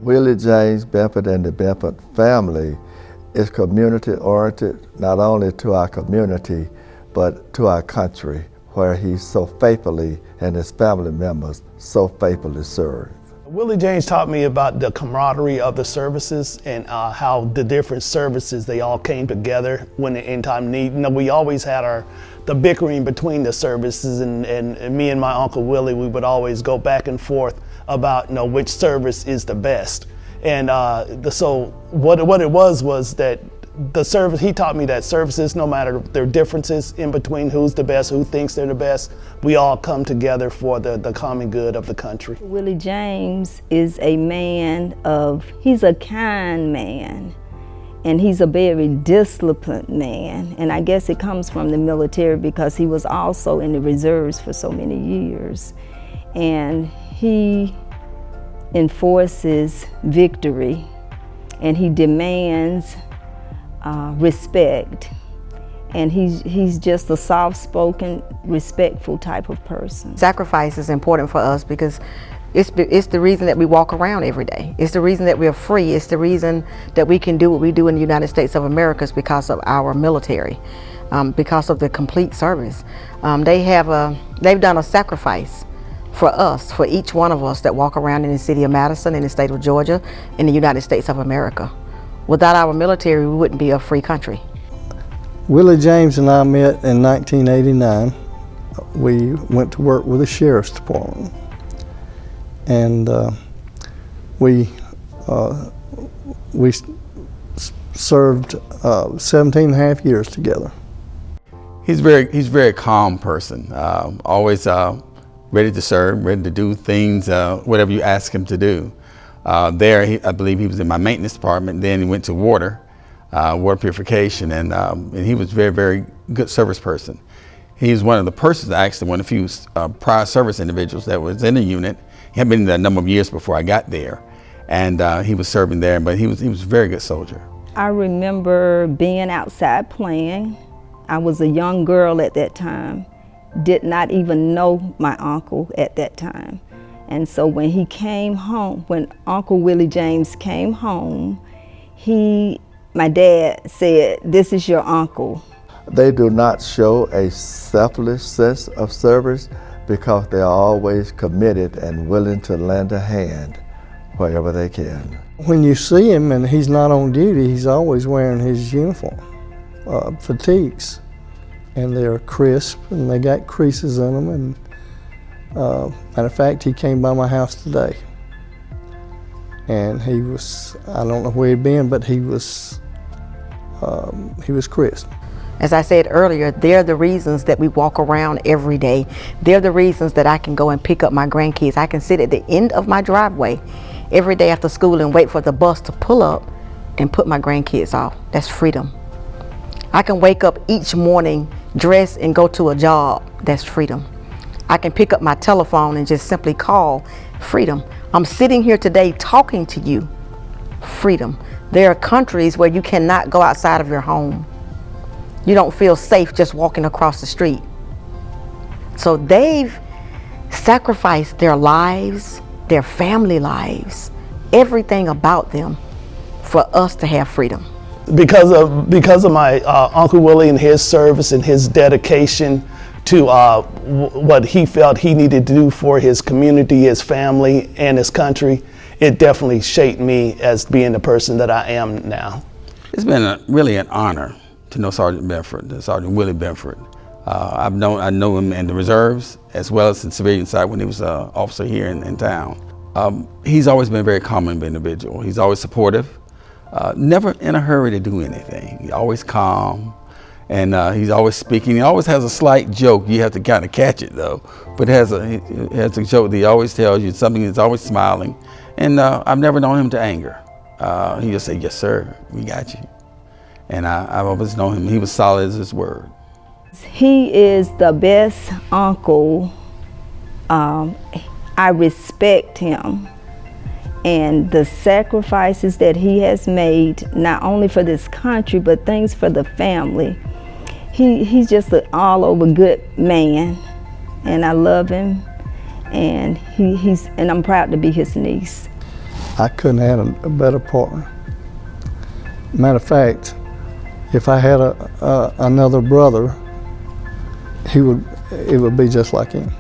Willie James Benford and the Benford family is community-oriented, not only to our community, but to our country, where he so faithfully and his family members so faithfully serve. Willie James taught me about the camaraderie of the services and how the different services, they all came together when in time of need. You know, we always had the bickering between the services, and me and my Uncle Willie, we would always go back and forth about, you know, which service is the best. And so what it was that the service, he taught me that services, no matter their differences in between who's the best, who thinks they're the best, we all come together for the common good of the country. Willie James is a man he's a kind man, and he's a very disciplined man. And I guess it comes from the military because he was also in the reserves for so many years. And he enforces victory, and he demands respect, and he's just a soft-spoken, respectful type of person. Sacrifice is important for us because it's the reason that we walk around every day. It's the reason that we're free. It's the reason that we can do what we do in the United States of America is because of our military, because of the complete service. They've done a sacrifice for us, for each one of us that walk around in the city of Madison, in the state of Georgia, in the United States of America. Without our military, we wouldn't be a free country. Willie James and I met in 1989. We went to work with the Sheriff's Department. And we served 17 and a half years together. He's a very calm person, always ready to serve, ready to do things, whatever you ask him to do. I believe he was in my maintenance department. Then he went to water purification, and he was a very, very good service person. He's one of the persons, actually, one of the few prior service individuals that was in the unit. He had been there a number of years before I got there, and he was serving there, but he was a very good soldier. I remember being outside playing. I was a young girl at that time, did not even know my uncle at that time. And so when he came home, when Uncle Willie James came home, my dad said, "This is your uncle." They do not show a selfless sense of service because they are always committed and willing to lend a hand wherever they can. When you see him and he's not on duty, he's always wearing his uniform, fatigues, and they're crisp and they got creases in them. And matter of fact, he came by my house today, and he was, I don't know where he'd been, but he was crisp. As I said earlier, they're the reasons that we walk around every day. They're the reasons that I can go and pick up my grandkids. I can sit at the end of my driveway every day after school and wait for the bus to pull up and put my grandkids off. That's freedom. I can wake up each morning, dress, and go to a job. That's freedom. I can pick up my telephone and just simply call. Freedom. I'm sitting here today talking to you. Freedom. There are countries where you cannot go outside of your home. You don't feel safe just walking across the street. So they've sacrificed their lives, their family lives, everything about them for us to have freedom. Because of my Uncle Willie and his service and his dedication to what he felt he needed to do for his community, his family, and his country, it definitely shaped me as being the person that I am now. It's been really an honor to know Sergeant Benford, Sergeant Willie Benford. I know him in the reserves as well as in the civilian side when he was an officer here in town. He's always been a very calm individual. He's always supportive, never in a hurry to do anything. He's always calm, and he's always speaking. He always has a slight joke. You have to kind of catch it though, but he has a joke that he always tells you, something that's always smiling, and I've never known him to anger. He just say, "Yes, sir, we got you." And I've always known him, he was solid as his word. He is the best uncle. I respect him and the sacrifices that he has made, not only for this country, but things for the family. He's just an all-over good man, and I love him, and I'm proud to be his niece. I couldn't have had a better partner. Matter of fact, if I had another brother, it would be just like him.